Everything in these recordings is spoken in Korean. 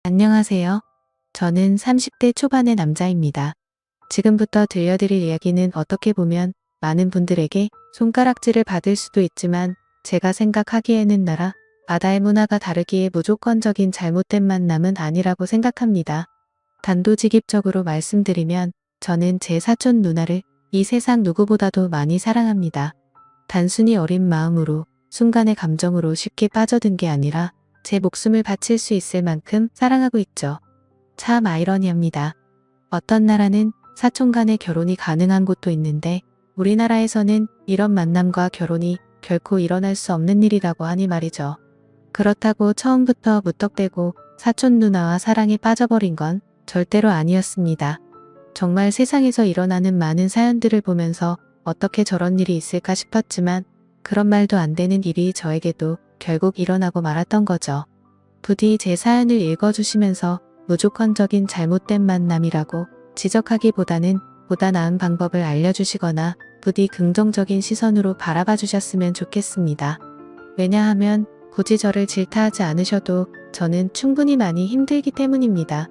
안녕하세요. 저는 30대 초반의 남자입니다. 지금부터 들려드릴 이야기는 어떻게 보면 많은 분들에게 손가락질을 받을 수도 있지만 제가 생각하기에는 나라, 바다의 문화가 다르기에 무조건적인 잘못된 만남은 아니라고 생각합니다. 단도직입적으로 말씀드리면 저는 제 사촌 누나를 이 세상 누구보다도 많이 사랑합니다. 단순히 어린 마음으로 순간의 감정으로 쉽게 빠져든 게 아니라 제 목숨을 바칠 수 있을 만큼 사랑하고 있죠. 참 아이러니합니다. 어떤 나라는 사촌 간의 결혼이 가능한 곳도 있는데 우리나라에서는 이런 만남과 결혼이 결코 일어날 수 없는 일이라고 하니 말이죠. 그렇다고 처음부터 무턱대고 사촌 누나와 사랑에 빠져버린 건 절대로 아니었습니다. 정말 세상에서 일어나는 많은 사연들을 보면서 어떻게 저런 일이 있을까 싶었지만 그런 말도 안 되는 일이 저에게도 결국 일어나고 말았던 거죠. 부디 제 사연을 읽어주시면서 무조건적인 잘못된 만남이라고 지적하기보다는 보다 나은 방법을 알려주시거나 부디 긍정적인 시선으로 바라봐 주셨으면 좋겠습니다. 왜냐하면 굳이 저를 질타하지 않으셔도 저는 충분히 많이 힘들기 때문입니다.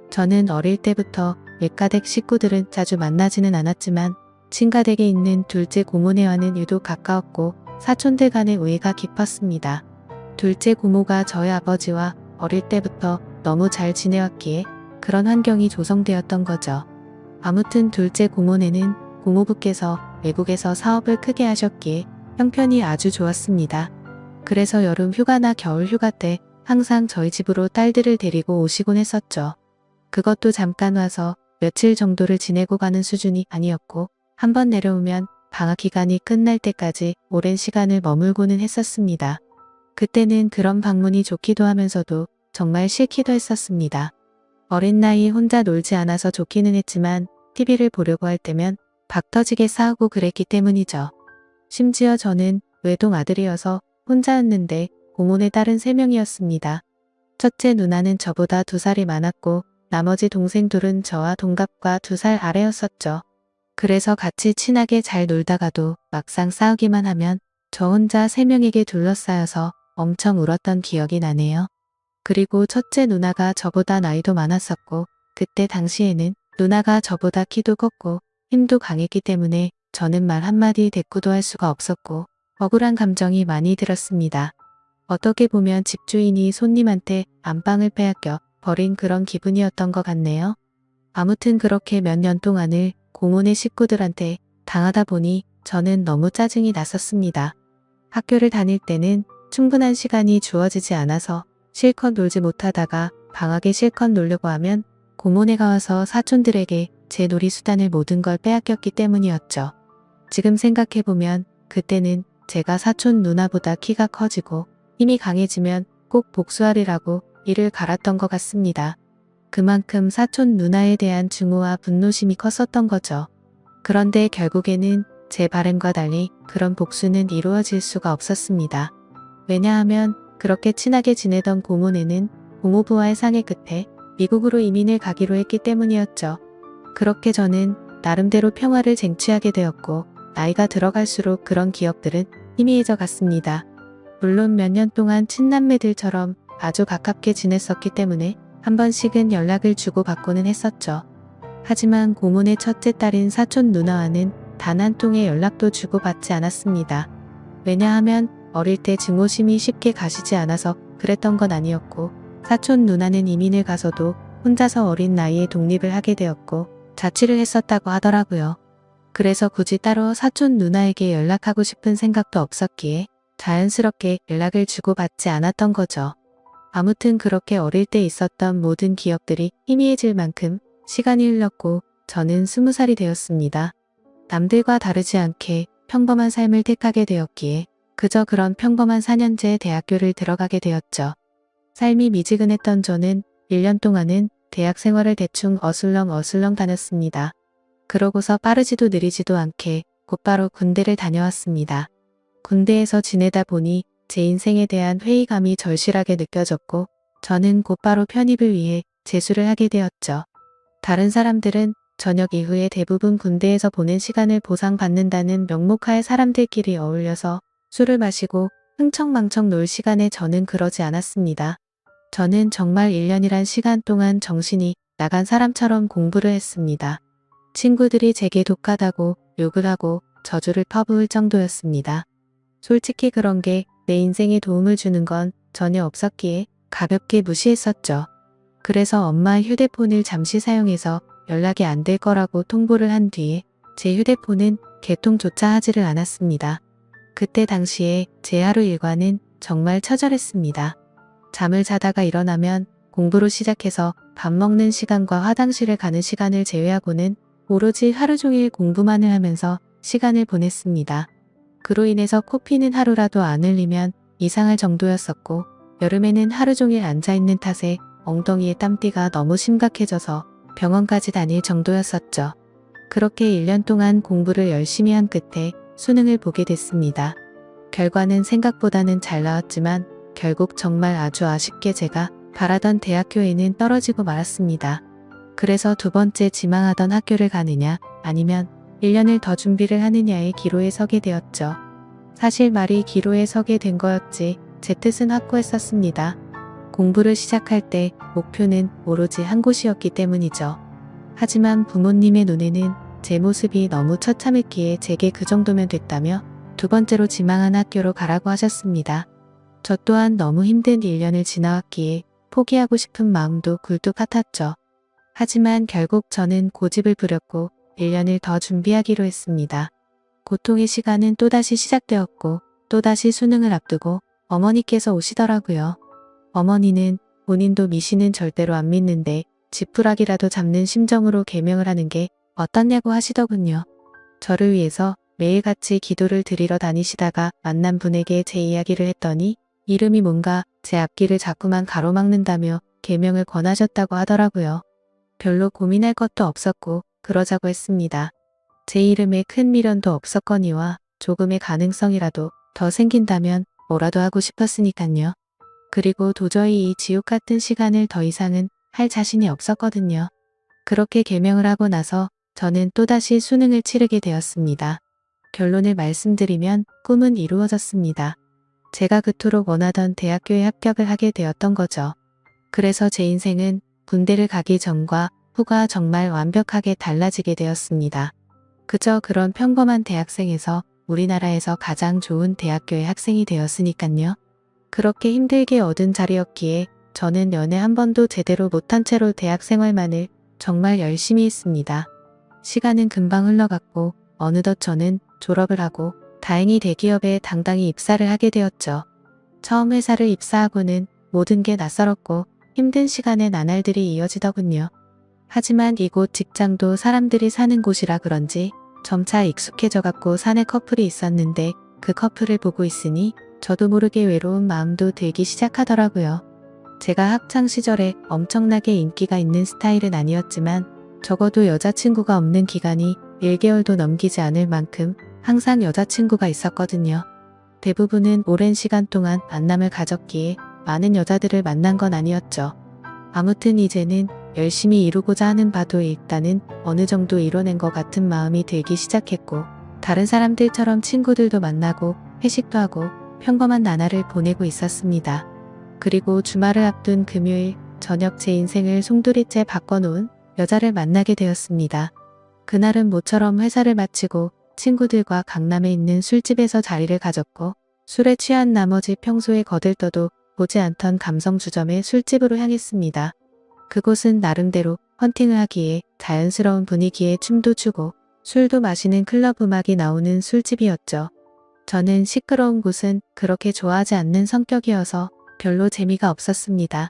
저는 어릴 때부터 외가댁 식구들은 자주 만나지는 않았지만 친가댁에 있는 둘째 고모네와는 유독 가까웠고 사촌들 간의 우애가 깊었습니다. 둘째 고모가 저희 아버지와 어릴 때부터 너무 잘 지내왔기에 그런 환경이 조성되었던 거죠. 아무튼 둘째 고모네는 고모부께서 외국에서 사업을 크게 하셨기에 형편이 아주 좋았습니다. 그래서 여름 휴가나 겨울 휴가 때 항상 저희 집으로 딸들을 데리고 오시곤 했었죠. 그것도 잠깐 와서 며칠 정도를 지내고 가는 수준이 아니었고 한번 내려오면 방학 기간이 끝날 때까지 오랜 시간을 머물고는 했었습니다. 그때는 그런 방문이 좋기도 하면서도 정말 싫기도 했었습니다. 어린 나이에 혼자 놀지 않아서 좋기는 했지만 TV를 보려고 할 때면 박 터지게 싸우고 그랬기 때문이죠. 심지어 저는 외동 아들이어서 혼자였는데 고모네 딸은 3명이었습니다. 첫째 누나는 저보다 2살이 많았고 나머지 동생 둘은 저와 동갑과 2살 아래였었죠. 그래서 같이 친하게 잘 놀다가도 막상 싸우기만 하면 저 혼자 3명에게 둘러싸여서 엄청 울었던 기억이 나네요. 그리고 첫째 누나가 저보다 나이도 많았었고 그때 당시에는 누나가 저보다 키도 컸고 힘도 강했기 때문에 저는 말 한마디 대꾸도 할 수가 없었고 억울한 감정이 많이 들었습니다. 어떻게 보면 집주인이 손님한테 안방을 빼앗겨 버린 그런 기분이었던 것 같네요. 아무튼 그렇게 몇 년 동안을 고모네 식구들한테 당하다 보니 저는 너무 짜증이 났었습니다. 학교를 다닐 때는 충분한 시간이 주어지지 않아서 실컷 놀지 못하다가 방학에 실컷 놀려고 하면 고모네가 와서 사촌들에게 제 놀이수단을 모든 걸 빼앗겼기 때문이었죠. 지금 생각해보면 그때는 제가 사촌 누나보다 키가 커지고 힘이 강해지면 꼭 복수하리라고 이를 갈았던 것 같습니다. 그만큼 사촌 누나에 대한 증오와 분노심이 컸었던 거죠. 그런데 결국에는 제 바람과 달리 그런 복수는 이루어질 수가 없었습니다. 왜냐하면 그렇게 친하게 지내던 고모네는 고모부와의 상의 끝에 미국으로 이민을 가기로 했기 때문이었죠. 그렇게 저는 나름대로 평화를 쟁취하게 되었고 나이가 들어갈수록 그런 기억들은 희미해져 갔습니다. 물론 몇 년 동안 친남매들처럼 아주 가깝게 지냈었기 때문에 한 번씩은 연락을 주고받고는 했었죠. 하지만 고모네 첫째 딸인 사촌 누나와는 단 한 통의 연락도 주고받지 않았습니다. 왜냐하면 어릴 때 증오심이 쉽게 가시지 않아서 그랬던 건 아니었고 사촌 누나는 이민을 가서도 혼자서 어린 나이에 독립을 하게 되었고 자취를 했었다고 하더라고요. 그래서 굳이 따로 사촌 누나에게 연락하고 싶은 생각도 없었기에 자연스럽게 연락을 주고받지 않았던 거죠. 아무튼 그렇게 어릴 때 있었던 모든 기억들이 희미해질 만큼 시간이 흘렀고 저는 20살이 되었습니다. 남들과 다르지 않게 평범한 삶을 택하게 되었기에 그저 그런 평범한 4년제 대학교를 들어가게 되었죠. 삶이 미지근했던 저는 1년 동안은 대학 생활을 대충 어슬렁 다녔습니다. 그러고서 빠르지도 느리지도 않게 곧바로 군대를 다녀왔습니다. 군대에서 지내다 보니 제 인생에 대한 회의감이 절실하게 느껴졌고 저는 곧바로 편입을 위해 재수를 하게 되었죠. 다른 사람들은 저녁 이후에 대부분 군대에서 보낸 시간을 보상받는다는 명목하에 사람들끼리 어울려서 술을 마시고 흥청망청 놀 시간에 저는 그러지 않았습니다. 저는 정말 1년이란 시간 동안 정신이 나간 사람처럼 공부를 했습니다. 친구들이 제게 독하다고 욕을 하고 저주를 퍼부을 정도였습니다. 솔직히 그런 게 내 인생에 도움을 주는 건 전혀 없었기에 가볍게 무시했었죠. 그래서 엄마 휴대폰을 잠시 사용해서 연락이 안 될 거라고 통보를 한 뒤에 제 휴대폰은 개통조차 하지를 않았습니다. 그때 당시에 제 하루 일과는 정말 처절했습니다. 잠을 자다가 일어나면 공부로 시작해서 밥 먹는 시간과 화장실을 가는 시간을 제외하고는 오로지 하루 종일 공부만을 하면서 시간을 보냈습니다. 그로 인해서 코피는 하루라도 안 흘리면 이상할 정도였었고, 여름에는 하루 종일 앉아있는 탓에 엉덩이에 땀띠가 너무 심각해져서 병원까지 다닐 정도였었죠. 그렇게 1년 동안 공부를 열심히 한 끝에 수능을 보게 됐습니다. 결과는 생각보다는 잘 나왔지만 결국 정말 아주 아쉽게 제가 바라던 대학교에는 떨어지고 말았습니다. 그래서 두 번째 지망하던 학교를 가느냐 아니면 1년을 더 준비를 하느냐의 기로에 서게 되었죠. 사실 말이 기로에 서게 된 거였지 제 뜻은 확고했었습니다. 공부를 시작할 때 목표는 오로지 한 곳이었기 때문이죠. 하지만 부모님의 눈에는 제 모습이 너무 처참했기에 제게 그 정도면 됐다며 두 번째로 지망한 학교로 가라고 하셨습니다. 저 또한 너무 힘든 1년을 지나왔기에 포기하고 싶은 마음도 굴뚝 같았죠. 하지만 결국 저는 고집을 부렸고 1년을 더 준비하기로 했습니다. 고통의 시간은 또다시 시작되었고 또다시 수능을 앞두고 어머니께서 오시더라고요. 어머니는 본인도 미신은 절대로 안 믿는데 지푸라기라도 잡는 심정으로 계명을 하는 게 어떻냐고 하시더군요. 저를 위해서 매일같이 기도를 드리러 다니시다가 만난 분에게 제 이야기를 했더니 이름이 뭔가 제 앞길을 자꾸만 가로막는다며 계명을 권하셨다고 하더라고요. 별로 고민할 것도 없었고 그러자고 했습니다. 제 이름에 큰 미련도 없었거니와 조금의 가능성이라도 더 생긴다면 뭐라도 하고 싶었으니깐요. 그리고 도저히 이 지옥 같은 시간을 더 이상은 할 자신이 없었거든요. 그렇게 계명을 하고 나서 저는 또다시 수능을 치르게 되었습니다. 결론을 말씀드리면 꿈은 이루어졌습니다. 제가 그토록 원하던 대학교에 합격을 하게 되었던 거죠. 그래서 제 인생은 군대를 가기 전과 후가 정말 완벽하게 달라지게 되었습니다. 그저 그런 평범한 대학생에서 우리나라에서 가장 좋은 대학교의 학생이 되었으니깐요. 그렇게 힘들게 얻은 자리였기에 저는 연애 한 번도 제대로 못한 채로 대학 생활만을 정말 열심히 했습니다. 시간은 금방 흘러갔고 어느덧 저는 졸업을 하고 다행히 대기업에 당당히 입사를 하게 되었죠. 처음 회사를 입사하고는 모든 게 낯설었고 힘든 시간의 나날들이 이어지더군요. 하지만 이곳 직장도 사람들이 사는 곳이라 그런지 점차 익숙해져갖고 사내 커플이 있었는데 그 커플을 보고 있으니 저도 모르게 외로운 마음도 들기 시작하더라고요. 제가 학창시절에 엄청나게 인기가 있는 스타일은 아니었지만 적어도 여자친구가 없는 기간이 1개월도 넘기지 않을 만큼 항상 여자친구가 있었거든요. 대부분은 오랜 시간 동안 만남을 가졌기에 많은 여자들을 만난 건 아니었죠. 아무튼 이제는 열심히 이루고자 하는 바도 일단은 어느 정도 이뤄낸 것 같은 마음이 들기 시작했고 다른 사람들처럼 친구들도 만나고 회식도 하고 평범한 나날을 보내고 있었습니다. 그리고 주말을 앞둔 금요일 저녁 제 인생을 송두리째 바꿔놓은 여자를 만나게 되었습니다. 그날은 모처럼 회사를 마치고 친구들과 강남에 있는 술집에서 자리를 가졌고 술에 취한 나머지 평소에 거들떠도 보지 않던 감성주점의 술집으로 향했습니다. 그곳은 나름대로 헌팅을 하기에 자연스러운 분위기에 춤도 추고 술도 마시는 클럽 음악이 나오는 술집이었죠. 저는 시끄러운 곳은 그렇게 좋아하지 않는 성격이어서 별로 재미가 없었습니다.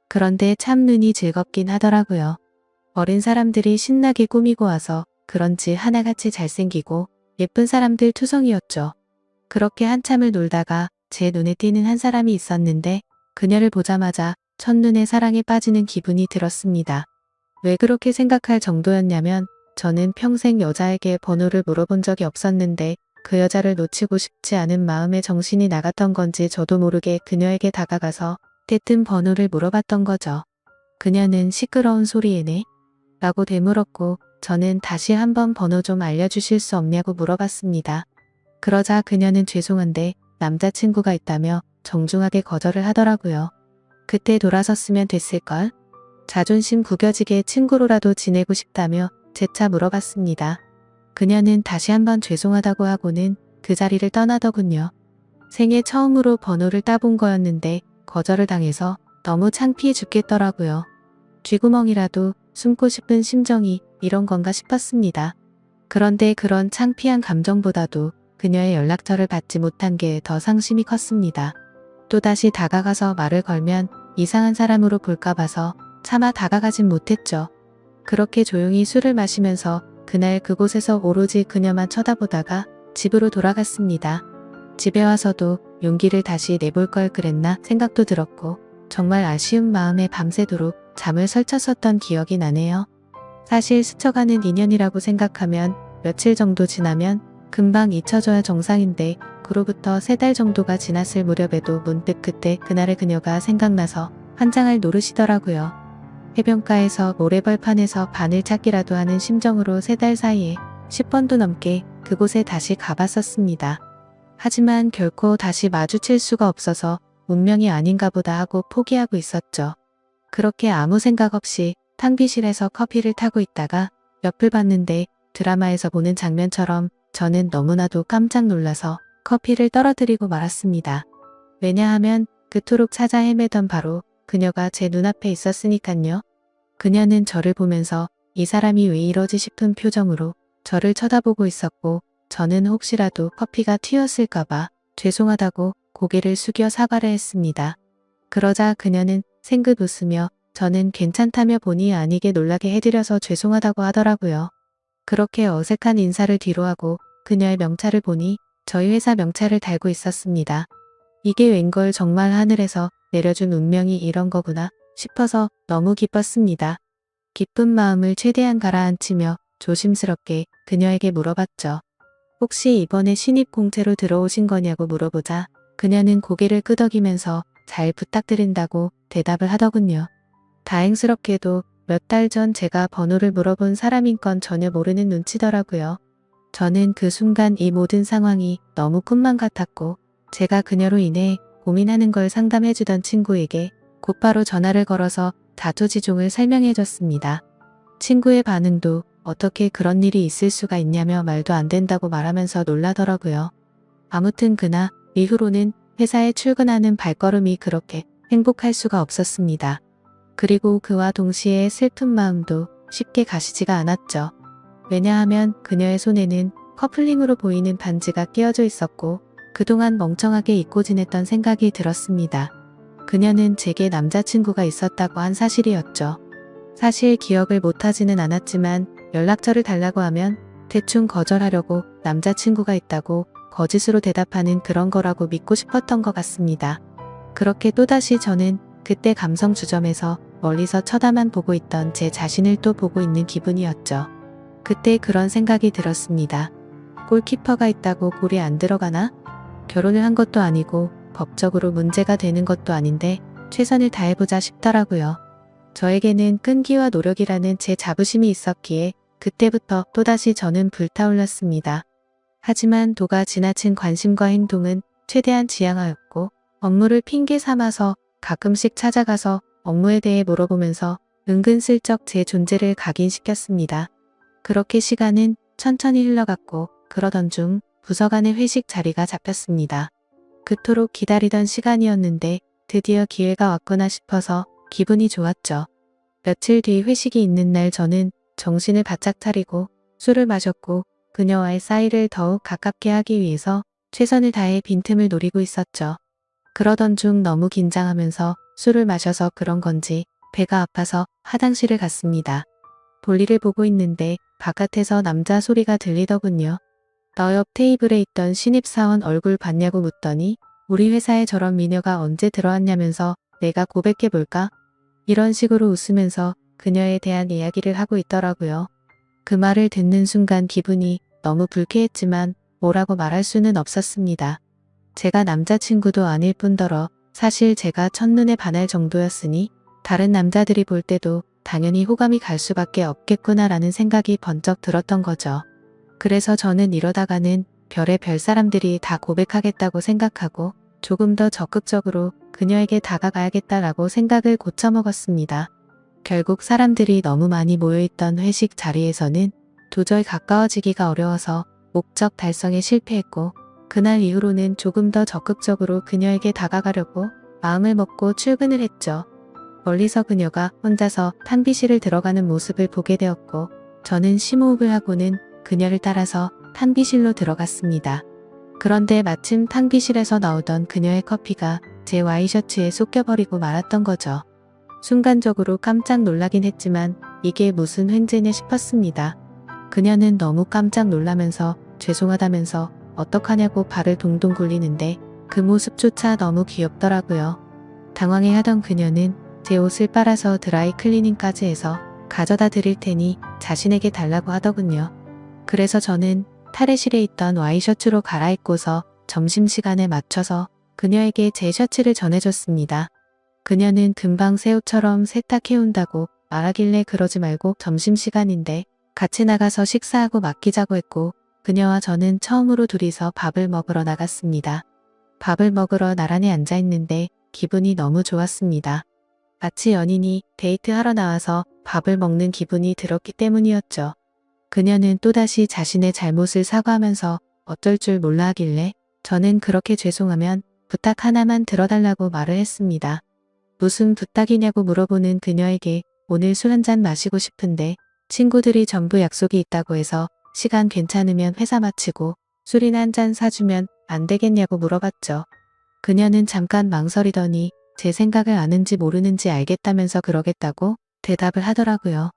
그런데 참 눈이 즐겁긴 하더라고요. 어린 사람들이 신나게 꾸미고 와서 그런지 하나같이 잘생기고 예쁜 사람들 투성이었죠. 그렇게 한참을 놀다가 제 눈에 띄는 한 사람이 있었는데 그녀를 보자마자 첫눈에 사랑에 빠지는 기분이 들었습니다. 왜 그렇게 생각할 정도였냐면 저는 평생 여자에게 번호를 물어본 적이 없었는데 그 여자를 놓치고 싶지 않은 마음에 정신이 나갔던 건지 저도 모르게 그녀에게 다가가서 때뜬 번호를 물어봤던 거죠. 그녀는 시끄러운 소리에 네? 라고 되물었고 저는 다시 한번 번호 좀 알려주실 수 없냐고 물어봤습니다. 그러자 그녀는 죄송한데 남자친구가 있다며 정중하게 거절을 하더라고요. 그때 돌아섰으면 됐을걸? 자존심 구겨지게 친구로라도 지내고 싶다며 재차 물어봤습니다. 그녀는 다시 한번 죄송하다고 하고는 그 자리를 떠나더군요. 생애 처음으로 번호를 따본 거였는데 거절을 당해서 너무 창피해 죽겠더라고요. 쥐구멍이라도 숨고 싶은 심정이 이런 건가 싶었습니다. 그런데 그런 창피한 감정보다도 그녀의 연락처를 받지 못한 게 더 상심이 컸습니다. 또다시 다가가서 말을 걸면 이상한 사람으로 볼까 봐서 차마 다가가진 못했죠. 그렇게 조용히 술을 마시면서 그날 그곳에서 오로지 그녀만 쳐다보다가 집으로 돌아갔습니다. 집에 와서도 용기를 다시 내볼 걸 그랬나 생각도 들었고 정말 아쉬운 마음에 밤새도록 잠을 설쳤었던 기억이 나네요. 사실 스쳐가는 인연이라고 생각하면 며칠 정도 지나면 금방 잊혀져야 정상인데 그로부터 3달 정도가 지났을 무렵에도 문득 그때 그날의 그녀가 생각나서 환장할 노릇이더라고요. 해변가에서 모래벌판에서 바늘 찾기라도 하는 심정으로 3달 사이에 10번도 넘게 그곳에 다시 가봤었습니다. 하지만 결코 다시 마주칠 수가 없어서 운명이 아닌가 보다 하고 포기하고 있었죠. 그렇게 아무 생각 없이 탕비실에서 커피를 타고 있다가 옆을 봤는데 드라마에서 보는 장면처럼 저는 너무나도 깜짝 놀라서 커피를 떨어뜨리고 말았습니다. 왜냐하면 그토록 찾아 헤매던 바로 그녀가 제 눈앞에 있었으니깐요. 그녀는 저를 보면서 이 사람이 왜 이러지 싶은 표정으로 저를 쳐다보고 있었고 저는 혹시라도 커피가 튀었을까봐 죄송하다고 고개를 숙여 사과를 했습니다. 그러자 그녀는 생긋 웃으며 저는 괜찮다며 본의 아니게 놀라게 해드려서 죄송하다고 하더라고요. 그렇게 어색한 인사를 뒤로하고 그녀의 명찰을 보니 저희 회사 명찰을 달고 있었습니다. 이게 웬걸 정말 하늘에서 내려준 운명이 이런 거구나 싶어서 너무 기뻤습니다. 기쁜 마음을 최대한 가라앉히며 조심스럽게 그녀에게 물어봤죠. 혹시 이번에 신입 공채로 들어오신 거냐고 물어보자 그녀는 고개를 끄덕이면서 잘 부탁드린다고 대답을 하더군요. 다행스럽게도 몇 달 전 제가 번호를 물어본 사람인 건 전혀 모르는 눈치더라고요. 저는 그 순간 이 모든 상황이 너무 꿈만 같았고 제가 그녀로 인해 고민하는 걸 상담해주던 친구에게 곧바로 전화를 걸어서 자초지종을 설명해줬습니다. 친구의 반응도 어떻게 그런 일이 있을 수가 있냐며 말도 안 된다고 말하면서 놀라더라고요. 아무튼 그날 이후로는 회사에 출근하는 발걸음이 그렇게 행복할 수가 없었습니다. 그리고 그와 동시에 슬픈 마음도 쉽게 가시지가 않았죠. 왜냐하면 그녀의 손에는 커플링으로 보이는 반지가 끼어져 있었고 그동안 멍청하게 잊고 지냈던 생각이 들었습니다. 그녀는 제게 남자친구가 있었다고 한 사실이었죠. 사실 기억을 못하지는 않았지만 연락처를 달라고 하면 대충 거절하려고 남자친구가 있다고 거짓으로 대답하는 그런 거라고 믿고 싶었던 것 같습니다. 그렇게 또다시 저는 그때 감성 주점에서 멀리서 쳐다만 보고 있던 제 자신을 또 보고 있는 기분이었죠. 그때 그런 생각이 들었습니다. 골키퍼가 있다고 골이 안 들어가나? 결혼을 한 것도 아니고 법적으로 문제가 되는 것도 아닌데 최선을 다해보자 싶더라고요. 저에게는 끈기와 노력이라는 제 자부심이 있었기에 그때부터 또다시 저는 불타올랐습니다. 하지만 도가 지나친 관심과 행동은 최대한 지양하였고 업무를 핑계 삼아서 가끔씩 찾아가서 업무에 대해 물어보면서 은근슬쩍 제 존재를 각인시켰습니다. 그렇게 시간은 천천히 흘러갔고 그러던 중 부서 간의 회식 자리가 잡혔습니다. 그토록 기다리던 시간이었는데 드디어 기회가 왔구나 싶어서 기분이 좋았죠. 며칠 뒤 회식이 있는 날 저는 정신을 바짝 차리고 술을 마셨고 그녀와의 사이를 더욱 가깝게 하기 위해서 최선을 다해 빈틈을 노리고 있었죠. 그러던 중 너무 긴장하면서 술을 마셔서 그런 건지 배가 아파서 화장실을 갔습니다. 볼일을 보고 있는데 바깥에서 남자 소리가 들리더군요. 너 옆 테이블에 있던 신입사원 얼굴 봤냐고 묻더니 우리 회사에 저런 미녀가 언제 들어왔냐면서 내가 고백해볼까? 이런 식으로 웃으면서 그녀에 대한 이야기를 하고 있더라고요. 그 말을 듣는 순간 기분이 너무 불쾌했지만 뭐라고 말할 수는 없었습니다. 제가 남자친구도 아닐 뿐더러 사실 제가 첫눈에 반할 정도였으니 다른 남자들이 볼 때도 당연히 호감이 갈 수밖에 없겠구나라는 생각이 번쩍 들었던 거죠. 그래서 저는 이러다가는 별의 별 사람들이 다 고백하겠다고 생각하고 조금 더 적극적으로 그녀에게 다가가야겠다라고 생각을 고쳐먹었습니다. 결국 사람들이 너무 많이 모여있던 회식 자리에서는 도저히 가까워지기가 어려워서 목적 달성에 실패했고, 그날 이후로는 조금 더 적극적으로 그녀에게 다가가려고 마음을 먹고 출근을 했죠. 멀리서 그녀가 혼자서 탕비실을 들어가는 모습을 보게 되었고, 저는 심호흡을 하고는 그녀를 따라서 탕비실로 들어갔습니다. 그런데 마침 탕비실에서 나오던 그녀의 커피가 제 와이셔츠에 쏟겨버리고 말았던 거죠. 순간적으로 깜짝 놀라긴 했지만 이게 무슨 횡재냐 싶었습니다. 그녀는 너무 깜짝 놀라면서 죄송하다면서 어떡하냐고 발을 동동 굴리는데 그 모습조차 너무 귀엽더라고요. 당황해하던 그녀는 제 옷을 빨아서 드라이 클리닝까지 해서 가져다 드릴 테니 자신에게 달라고 하더군요. 그래서 저는 탈의실에 있던 와이셔츠로 갈아입고서 점심시간에 맞춰서 그녀에게 제 셔츠를 전해줬습니다. 그녀는 금방 새 옷처럼 세탁해온다고 말하길래 그러지 말고 점심시간인데 같이 나가서 식사하고 맡기자고 했고, 그녀와 저는 처음으로 둘이서 밥을 먹으러 나갔습니다. 밥을 먹으러 나란히 앉아있는데 기분이 너무 좋았습니다. 마치 연인이 데이트하러 나와서 밥을 먹는 기분이 들었기 때문이었죠. 그녀는 또다시 자신의 잘못을 사과하면서 어쩔 줄 몰라 하길래 저는 그렇게 죄송하면 부탁 하나만 들어달라고 말을 했습니다. 무슨 부탁이냐고 물어보는 그녀에게 오늘 술 한잔 마시고 싶은데 친구들이 전부 약속이 있다고 해서 시간 괜찮으면 회사 마치고 술이나 한잔 사주면 안 되겠냐고 물어봤죠. 그녀는 잠깐 망설이더니 제 생각을 아는지 모르는지 알겠다면서 그러겠다고 대답을 하더라고요.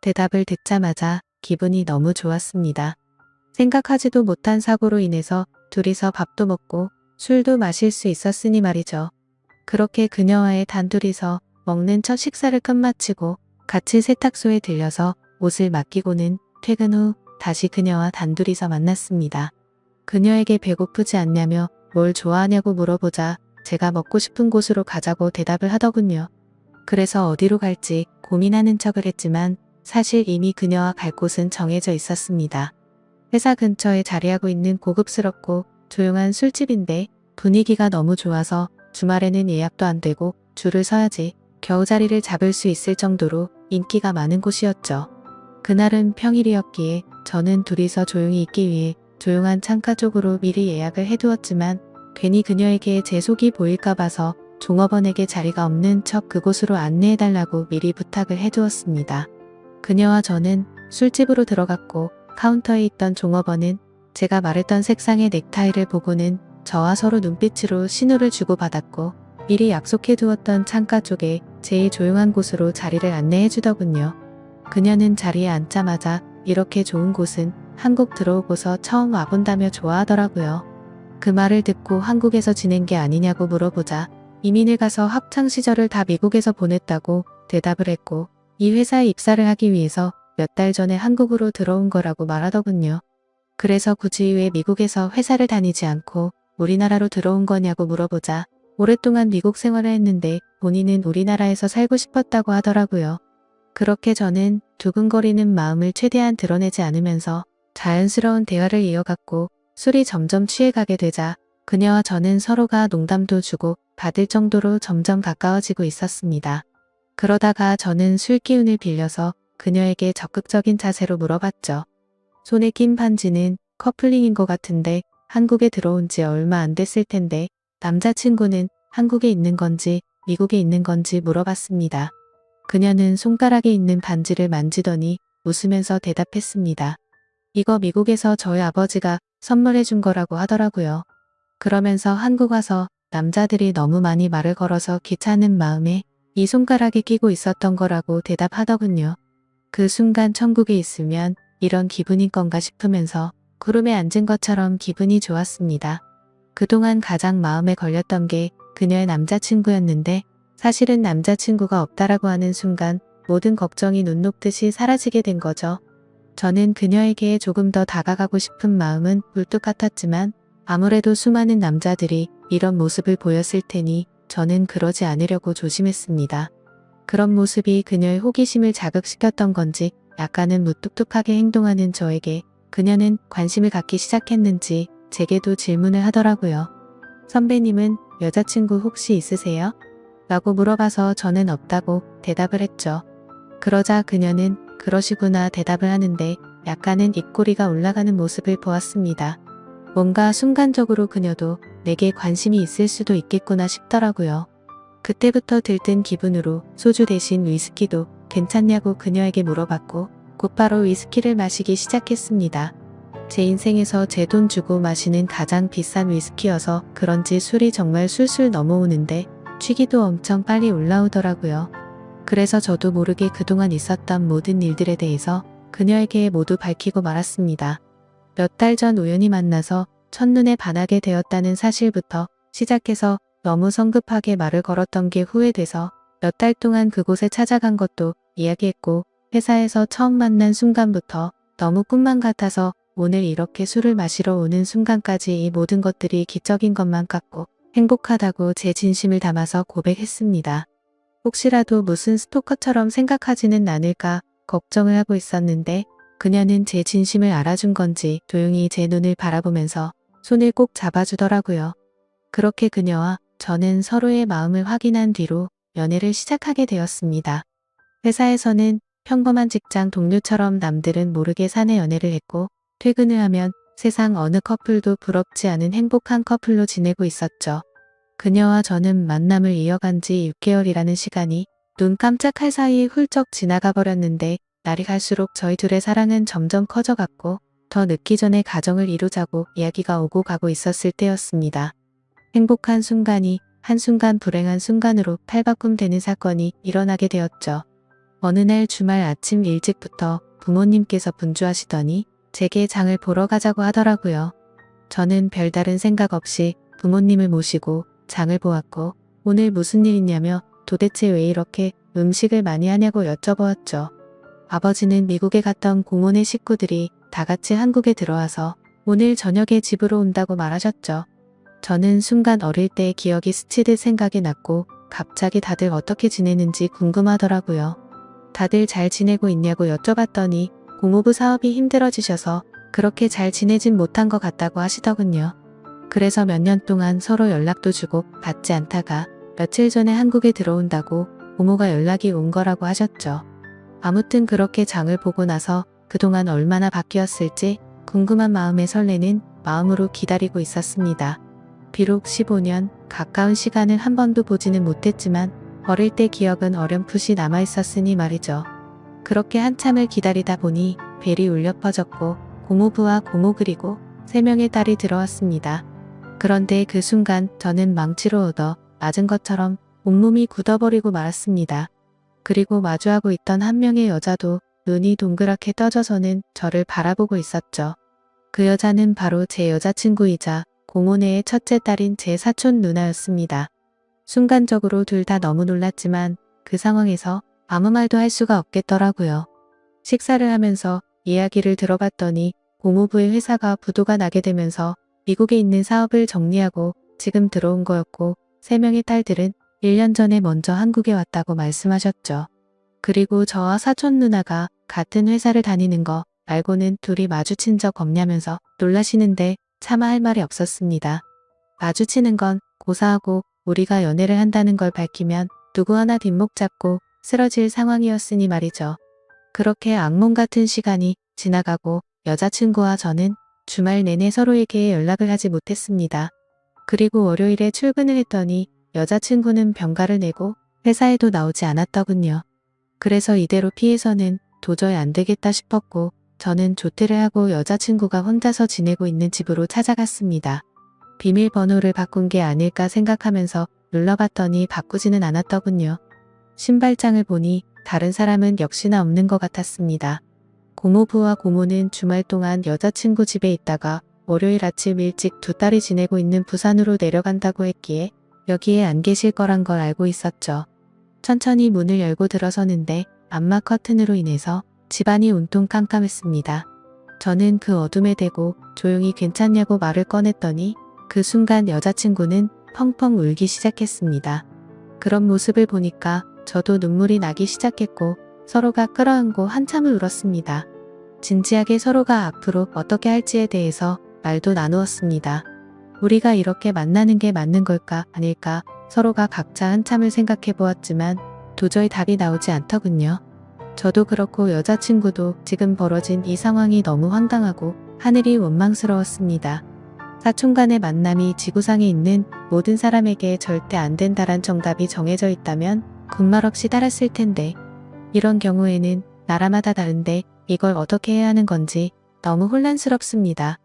대답을 듣자마자 기분이 너무 좋았습니다. 생각하지도 못한 사고로 인해서 둘이서 밥도 먹고 술도 마실 수 있었으니 말이죠. 그렇게 그녀와의 단둘이서 먹는 첫 식사를 끝마치고 같이 세탁소에 들려서 옷을 맡기고는 퇴근 후 다시 그녀와 단둘이서 만났습니다. 그녀에게 배고프지 않냐며 뭘 좋아하냐고 물어보자 제가 먹고 싶은 곳으로 가자고 대답을 하더군요. 그래서 어디로 갈지 고민하는 척을 했지만 사실 이미 그녀와 갈 곳은 정해져 있었습니다. 회사 근처에 자리하고 있는 고급스럽고 조용한 술집인데 분위기가 너무 좋아서 주말에는 예약도 안 되고 줄을 서야지 겨우 자리를 잡을 수 있을 정도로 인기가 많은 곳이었죠. 그날은 평일이었기에 저는 둘이서 조용히 있기 위해 조용한 창가 쪽으로 미리 예약을 해두었지만 괜히 그녀에게 제 속이 보일까 봐서 종업원에게 자리가 없는 척 그곳으로 안내해달라고 미리 부탁을 해두었습니다. 그녀와 저는 술집으로 들어갔고 카운터에 있던 종업원은 제가 말했던 색상의 넥타이를 보고는 저와 서로 눈빛으로 신호를 주고받았고 미리 약속해 두었던 창가 쪽에 제일 조용한 곳으로 자리를 안내해 주더군요. 그녀는 자리에 앉자마자 이렇게 좋은 곳은 한국 들어오고서 처음 와본다며 좋아하더라고요. 그 말을 듣고 한국에서 지낸 게 아니냐고 물어보자 이민을 가서 학창시절을 다 미국에서 보냈다고 대답을 했고 이 회사에 입사를 하기 위해서 몇 달 전에 한국으로 들어온 거라고 말하더군요. 그래서 굳이 왜 미국에서 회사를 다니지 않고 우리나라로 들어온 거냐고 물어보자 오랫동안 미국 생활을 했는데 본인은 우리나라에서 살고 싶었다고 하더라고요. 그렇게 저는 두근거리는 마음을 최대한 드러내지 않으면서 자연스러운 대화를 이어갔고 술이 점점 취해가게 되자 그녀와 저는 서로가 농담도 주고 받을 정도로 점점 가까워지고 있었습니다. 그러다가 저는 술 기운을 빌려서 그녀에게 적극적인 자세로 물어봤죠. 손에 낀 반지는 커플링인 것 같은데 한국에 들어온 지 얼마 안 됐을 텐데 남자친구는 한국에 있는 건지 미국에 있는 건지 물어봤습니다. 그녀는 손가락에 있는 반지를 만지더니 웃으면서 대답했습니다. 이거 미국에서 저희 아버지가 선물해 준 거라고 하더라고요. 그러면서 한국 와서 남자들이 너무 많이 말을 걸어서 귀찮은 마음에 이 손가락에 끼고 있었던 거라고 대답하더군요. 그 순간 천국에 있으면 이런 기분인 건가 싶으면서 구름에 앉은 것처럼 기분이 좋았습니다. 그동안 가장 마음에 걸렸던 게 그녀의 남자친구였는데 사실은 남자친구가 없다라고 하는 순간 모든 걱정이 눈 녹듯이 사라지게 된 거죠. 저는 그녀에게 조금 더 다가가고 싶은 마음은 불뚝 같았지만 아무래도 수많은 남자들이 이런 모습을 보였을 테니 저는 그러지 않으려고 조심했습니다. 그런 모습이 그녀의 호기심을 자극시켰던 건지 약간은 무뚝뚝하게 행동하는 저에게 그녀는 관심을 갖기 시작했는지 제게도 질문을 하더라고요. 선배님은 여자친구 혹시 있으세요? 라고 물어봐서 저는 없다고 대답을 했죠. 그러자 그녀는 그러시구나 대답을 하는데 약간은 입꼬리가 올라가는 모습을 보았습니다. 뭔가 순간적으로 그녀도 내게 관심이 있을 수도 있겠구나 싶더라고요. 그때부터 들뜬 기분으로 소주 대신 위스키도 괜찮냐고 그녀에게 물어봤고 곧바로 위스키를 마시기 시작했습니다. 제 인생에서 제 돈 주고 마시는 가장 비싼 위스키여서 그런지 술이 정말 술술 넘어오는데 취기도 엄청 빨리 올라오더라고요. 그래서 저도 모르게 그동안 있었던 모든 일들에 대해서 그녀에게 모두 밝히고 말았습니다. 몇 달 전 우연히 만나서 첫눈에 반하게 되었다는 사실부터 시작해서 너무 성급하게 말을 걸었던 게 후회돼서 몇 달 동안 그곳에 찾아간 것도 이야기했고 회사에서 처음 만난 순간부터 너무 꿈만 같아서 오늘 이렇게 술을 마시러 오는 순간까지 이 모든 것들이 기적인 것만 같고 행복하다고 제 진심을 담아서 고백했습니다. 혹시라도 무슨 스토커처럼 생각하지는 않을까 걱정을 하고 있었는데 그녀는 제 진심을 알아준 건지 조용히 제 눈을 바라보면서 손을 꼭 잡아주더라고요. 그렇게 그녀와 저는 서로의 마음을 확인한 뒤로 연애를 시작하게 되었습니다. 회사에서는 평범한 직장 동료처럼 남들은 모르게 사내 연애를 했고 퇴근을 하면 세상 어느 커플도 부럽지 않은 행복한 커플로 지내고 있었죠. 그녀와 저는 만남을 이어간 지 6개월이라는 시간이 눈 깜짝할 사이에 훌쩍 지나가 버렸는데 날이 갈수록 저희 둘의 사랑은 점점 커져갔고 더 늦기 전에 가정을 이루자고 이야기가 오고 가고 있었을 때였습니다. 행복한 순간이 한순간 불행한 순간으로 팔바꿈 되는 사건이 일어나게 되었죠. 어느 날 주말 아침 일찍부터 부모님께서 분주하시더니 제게 장을 보러 가자고 하더라고요. 저는 별다른 생각 없이 부모님을 모시고 장을 보았고 오늘 무슨 일 있냐며 도대체 왜 이렇게 음식을 많이 하냐고 여쭤보았죠. 아버지는 미국에 갔던 고모네 식구들이 다 같이 한국에 들어와서 오늘 저녁에 집으로 온다고 말하셨죠. 저는 순간 어릴 때의 기억이 스치듯 생각이 났고 갑자기 다들 어떻게 지내는지 궁금하더라고요. 다들 잘 지내고 있냐고 여쭤봤더니 공무부 사업이 힘들어지셔서 그렇게 잘 지내진 못한 것 같다고 하시더군요. 그래서 몇 년 동안 서로 연락도 주고 받지 않다가 며칠 전에 한국에 들어온다고 고모가 연락이 온 거라고 하셨죠. 아무튼 그렇게 장을 보고 나서 그동안 얼마나 바뀌었을지 궁금한 마음에 설레는 마음으로 기다리고 있었습니다. 비록 15년 가까운 시간을 한 번도 보지는 못했지만 어릴 때 기억은 어렴풋이 남아있었으니 말이죠. 그렇게 한참을 기다리다 보니 벨이 울려 퍼졌고 고모부와 고모 그리고 3명의 딸이 들어왔습니다. 그런데 그 순간 저는 망치로 얻어 맞은 것처럼 온몸이 굳어버리고 말았습니다. 그리고 마주하고 있던 한 명의 여자도 눈이 동그랗게 떠져서는 저를 바라보고 있었죠. 그 여자는 바로 제 여자친구이자 고모네의 첫째 딸인 제 사촌 누나였습니다. 순간적으로 둘 다 너무 놀랐지만 그 상황에서 아무 말도 할 수가 없겠더라고요. 식사를 하면서 이야기를 들어봤더니 고모부의 회사가 부도가 나게 되면서 미국에 있는 사업을 정리하고 지금 들어온 거였고 3명의 딸들은 1년 전에 먼저 한국에 왔다고 말씀하셨죠. 그리고 저와 사촌 누나가 같은 회사를 다니는 거 말고는 둘이 마주친 적 없냐면서 놀라시는데 차마 할 말이 없었습니다. 마주치는 건 고사하고 우리가 연애를 한다는 걸 밝히면 누구 하나 뒷목 잡고 쓰러질 상황이었으니 말이죠. 그렇게 악몽 같은 시간이 지나가고 여자친구와 저는 주말 내내 서로에게 연락을 하지 못했습니다. 그리고 월요일에 출근을 했더니 여자친구는 병가를 내고 회사에도 나오지 않았더군요. 그래서 이대로 피해서는 도저히 안 되겠다 싶었고 저는 조퇴를 하고 여자친구가 혼자서 지내고 있는 집으로 찾아갔습니다. 비밀번호를 바꾼 게 아닐까 생각하면서 눌러봤더니 바꾸지는 않았더군요. 신발장을 보니 다른 사람은 역시나 없는 것 같았습니다. 고모부와 고모는 주말 동안 여자친구 집에 있다가 월요일 아침 일찍 두 딸이 지내고 있는 부산으로 내려간다고 했기에 여기에 안 계실 거란 걸 알고 있었죠. 천천히 문을 열고 들어서는데 암막 커튼으로 인해서 집안이 온통 깜깜했습니다. 저는 그 어둠에 대고 조용히 괜찮냐고 말을 꺼냈더니 그 순간 여자친구는 펑펑 울기 시작했습니다. 그런 모습을 보니까 저도 눈물이 나기 시작했고 서로가 끌어안고 한참을 울었습니다. 진지하게 서로가 앞으로 어떻게 할지에 대해서 말도 나누었습니다. 우리가 이렇게 만나는 게 맞는 걸까 아닐까 서로가 각자 한참을 생각해 보았지만 도저히 답이 나오지 않더군요. 저도 그렇고 여자친구도 지금 벌어진 이 상황이 너무 황당하고 하늘이 원망스러웠습니다. 사촌 간의 만남이 지구상에 있는 모든 사람에게 절대 안 된다란 정답이 정해져 있다면 군말 없이 따랐을 텐데 이런 경우에는 나라마다 다른데 이걸 어떻게 해야 하는 건지 너무 혼란스럽습니다.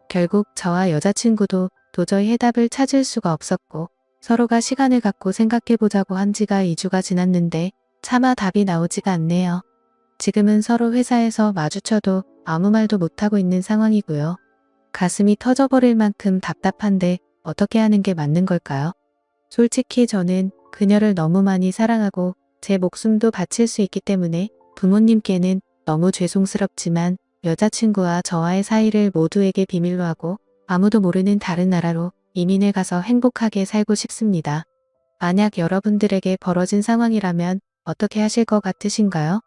결국 저와 여자친구도 도저히 해답을 찾을 수가 없었고 서로가 시간을 갖고 생각해보자고 한 지가 2주가 지났는데 차마 답이 나오지가 않네요. 지금은 서로 회사에서 마주쳐도 아무 말도 못하고 있는 상황이고요. 가슴이 터져버릴 만큼 답답한데 어떻게 하는 게 맞는 걸까요? 솔직히 저는 그녀를 너무 많이 사랑하고 제 목숨도 바칠 수 있기 때문에 부모님께는 너무 죄송스럽지만 여자친구와 저와의 사이를 모두에게 비밀로 하고 아무도 모르는 다른 나라로 이민을 가서 행복하게 살고 싶습니다. 만약 여러분들에게 벌어진 상황이라면 어떻게 하실 것 같으신가요?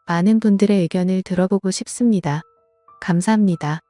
많은 분들의 의견을 들어보고 싶습니다. 감사합니다.